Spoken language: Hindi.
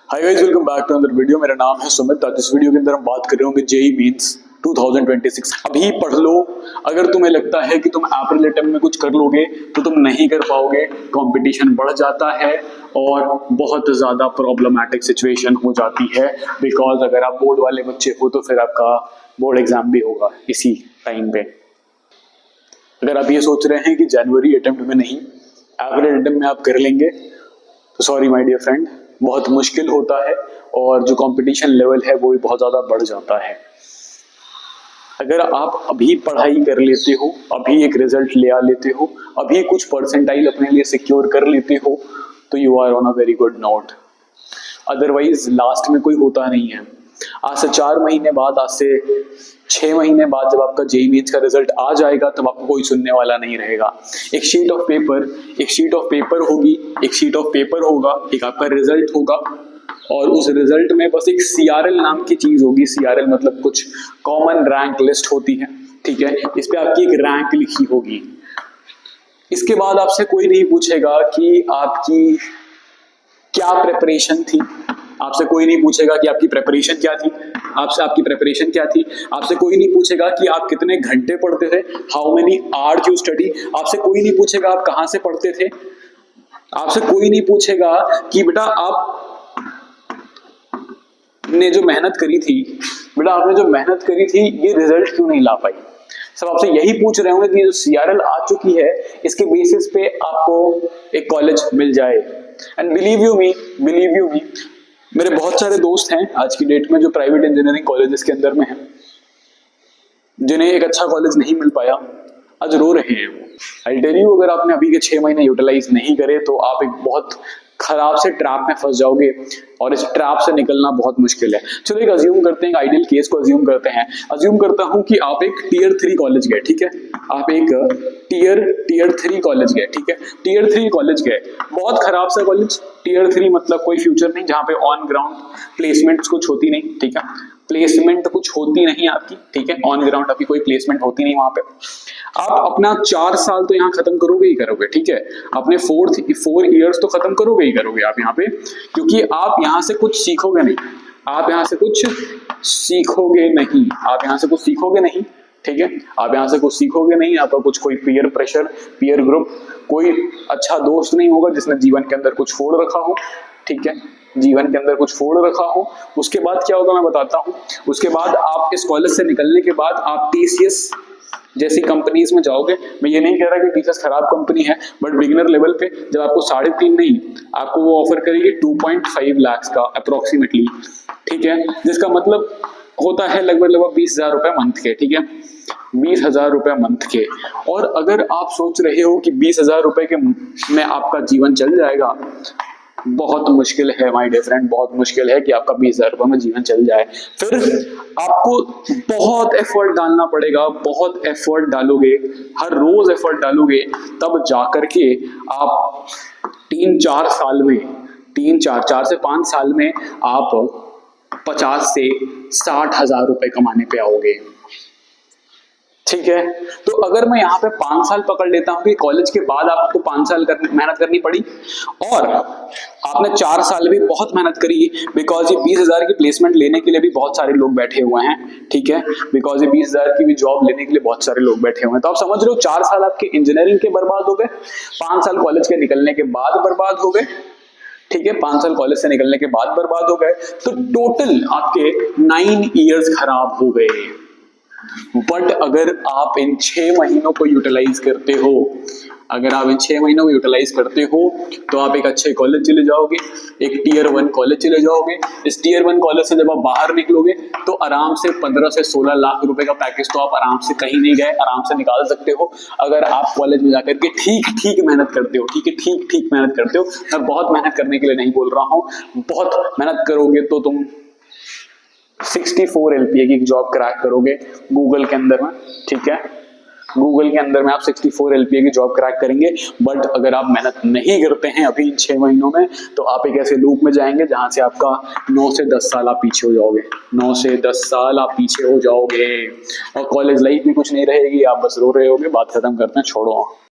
Hi guys, welcome back to another video. मेरा नाम है सुमित। आज इस वीडियो के अंदर हम बात कर रहे होंगे जेईई मेंस 2026। अभी पढ़ लो। अगर तुम्हें लगता है कि तुम अप्रैल अटेम्प्ट में कुछ कर लोगे तो तुम नहीं कर पाओगे। कंपटीशन बढ़ जाता है और बहुत ज्यादा प्रॉब्लमैटिक सिचुएशन हो जाती है। बिकॉज अगर आप बोर्ड वाले बच्चे हो तो फिर आपका बोर्ड एग्जाम भी होगा इसी टाइम पे। अगर आप ये सोच रहे हैं कि जनवरी अटेम्प्ट में नहीं, अप्रैल अटेम्प्ट में आप कर लेंगे, तो सॉरी माय डियर फ्रेंड, बहुत मुश्किल होता है और जो कंपटीशन लेवल है वो भी बहुत ज़्यादा बढ़ जाता है। अगर आप अभी पढ़ाई कर लेते हो, अभी एक रिजल्ट ले आ लेते हो, अभी कुछ परसेंटाइल अपने लिए सिक्योर कर लेते हो, तो you are on a very good note. Otherwise last में कोई होता नहीं है। आज से 4 महीने बाद, आज से 6 महीने बाद जब आपका जेईई मेंस का रिजल्ट आ जाएगा तब आपको कोई सुनने वाला नहीं रहेगा। एक शीट ऑफ पेपर होगी, एक शीट ऑफ पेपर होगा, एक आपका रिजल्ट होगा और उस रिजल्ट में बस एक सीआरएल नाम की चीज होगी। सीआरएल मतलब कुछ कॉमन रैंक लिस्ट होती है, ठीक है। इस पे आपकी एक रैंक लिखी होगी। इसके बाद आपसे कोई नहीं पूछेगा कि आपकी क्या प्रिपरेशन थी। आपसे कोई नहीं पूछेगा कि आपकी प्रिपरेशन क्या थी। आपसे कोई नहीं पूछेगा कि आप कितने घंटे पढ़ते थे, how many hours you study. आपसे कोई नहीं पूछेगा आप कहाँ से पढ़ते थे। आपसे कोई नहीं पूछेगा कि बेटा आपने जो मेहनत करी थी, ये रिजल्ट क्यों नहीं ला पाई। सब आपसे यही पूछ रहे होंगे कि जो सीआरएल आ चुकी है इसके बेसिस पे आपको एक कॉलेज मिल जाए। एंड बिलीव यू मी, मेरे बहुत सारे दोस्त हैं आज की डेट में जो प्राइवेट इंजीनियरिंग कॉलेजेस के अंदर में हैं, जिन्हें एक अच्छा कॉलेज नहीं मिल पाया, आज रो रहे हैं वो। आई टेल यू, अगर आपने अभी के 6 महीने यूटिलाइज नहीं करे तो आप एक बहुत खराब से ट्रैप में फंस जाओगे और इस ट्रैप से निकलना बहुत मुश्किल है। चलो एक अज्यूम करते हैं, आइडियल केस को अज्यूम करते हैं। अज्यूम करता हूं कि आप एक टीयर 3 कॉलेज गए, ठीक है। आप एक टीयर 3 कॉलेज गए, ठीक है। टीयर 3 कॉलेज गए, बहुत खराब सा कॉलेज। टीयर 3 मतलब कोई फ्यूचर नहीं, जहां पे ऑन ग्राउंड प्लेसमेंट कुछ होती नहीं, ठीक है। प्लेसमेंट कुछ होती नहीं आपकी, ठीक है। ऑन ग्राउंड आपकी कोई प्लेसमेंट होती नहीं वहां पे। आप अपना 4 साल तो यहाँ खत्म करोगे ही करोगे, ठीक है। अपने 4 इयर्स तो खत्म करोगे ही करोगे आप यहाँ पे, क्योंकि आप यहाँ से कुछ सीखोगे नहीं। आप यहाँ से कुछ सीखोगे नहीं, ठीक है। आप यहाँ से कुछ सीखोगे नहीं। आपका कुछ कोई पीयर प्रेशर, पीयर ग्रुप, कोई अच्छा दोस्त नहीं होगा जिसने जीवन के अंदर कुछ फोड़ रखा हो, ठीक है। उसके बाद क्या होगा मैं बताता हूँ। उसके बाद आप इस कॉलेज से निकलने के बाद आप टीसीएस जैसी कंपनीज में जाओगे। मैं ये नहीं कह रहा कि टीसीएस खराब कंपनी है, बट बिगिनर लेवल पे जब आपको 3.5 नहीं, आपको वो ऑफर करेगी 2.5 लाख का अप्रोक्सीमेटली, ठीक है। जिसका मतलब होता है लगभग 20,000 रुपए मंथ के, ठीक है। 20,000 रुपए मंथ के। और अगर आप सोच रहे हो कि 20,000 रुपए के में आपका जीवन चल जाएगा, बहुत मुश्किल है माय डियर फ्रेंड, बहुत मुश्किल है कि आपका 20,000 रुपए में जीवन चल जाए। फिर आपको बहुत एफर्ट डालना पड़ेगा, बहुत एफर्ट डालोगे, हर रोज एफर्ट डालोगे, तब जाकर के आप 4 से 5 साल में आप 50 से 60,000 रुपए कमाने पे आओगे, ठीक है। तो अगर मैं यहाँ पे 5 साल पकड़ लेता हूँ कि कॉलेज के बाद आपको 5 साल मेहनत करनी पड़ी और आपने 4 साल भी बहुत मेहनत करी, बिकॉज ये 20,000 की प्लेसमेंट लेने के लिए भी बहुत सारे लोग बैठे हुए हैं, ठीक है। बिकॉज ये 20,000 की भी जॉब लेने के लिए बहुत सारे लोग बैठे हुए हैं। तो आप समझ रहे हो 4 साल आपके इंजीनियरिंग के बर्बाद हो गए, 5 साल कॉलेज के निकलने के बाद बर्बाद हो गए, ठीक है। 5 साल कॉलेज से निकलने के बाद बर्बाद हो गए, तो टोटल आपके 9 इयर्स खराब हो गए। बट अगर आप इन 6 महीनों को यूटिलाइज करते हो, तो आप एक अच्छे कॉलेज चले जाओगे, एक टीयर 1 कॉलेज चले जाओगे। इस टीयर 1 कॉलेज से जब आप बाहर निकलोगे तो आराम से 15 से 16 लाख रुपए का पैकेज तो आप आराम से, कहीं नहीं गए, आराम से निकाल सकते हो। अगर आप कॉलेज में जाकर के ठीक मेहनत करते हो, ठीक है, ठीक मेहनत करते हो। मैं बहुत मेहनत करने के लिए नहीं बोल रहा हूँ, बहुत मेहनत करोगे तो तुम 64 LPA की जॉब क्रैक करोगे गूगल के अंदर में, ठीक है। गूगल के अंदर में आप 64 LPA की जॉब क्रैक करेंगे। बट अगर आप मेहनत नहीं करते हैं अभी इन 6 महीनों में, तो आप एक ऐसे लूप में जाएंगे जहां से आपका 9 से 10 साल आप पीछे हो जाओगे और कॉलेज लाइफ में कुछ नहीं रहेगी। आप बस रो रहे होगे। बात खत्म करते हैं, छोड़ो।